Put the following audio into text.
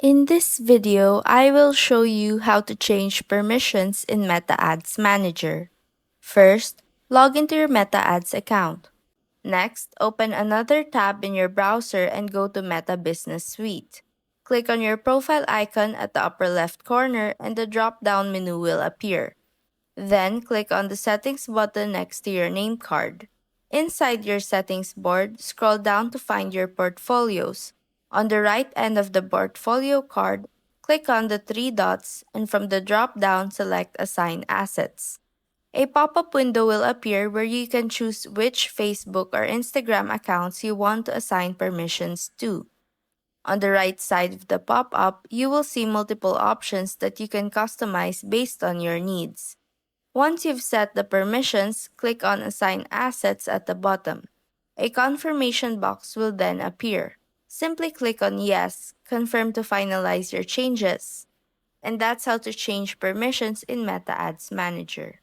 In this video, I will show you how to change permissions in Meta Ads Manager. First, log into your Meta Ads account. Next, open another tab in your browser and go to Meta Business Suite. Click on your profile icon at the upper left corner and the drop-down menu will appear. Then, click on the Settings button next to your name card. Inside your settings board, scroll down to find your portfolios. On the right end of the portfolio card, click on the three dots and from the drop-down, select Assign Assets. A pop-up window will appear where you can choose which Facebook or Instagram accounts you want to assign permissions to. On the right side of the pop-up, you will see multiple options that you can customize based on your needs. Once you've set the permissions, click on Assign Assets at the bottom. A confirmation box will then appear. Simply click on Yes, confirm to finalize your changes. And that's how to change permissions in Meta Ads Manager.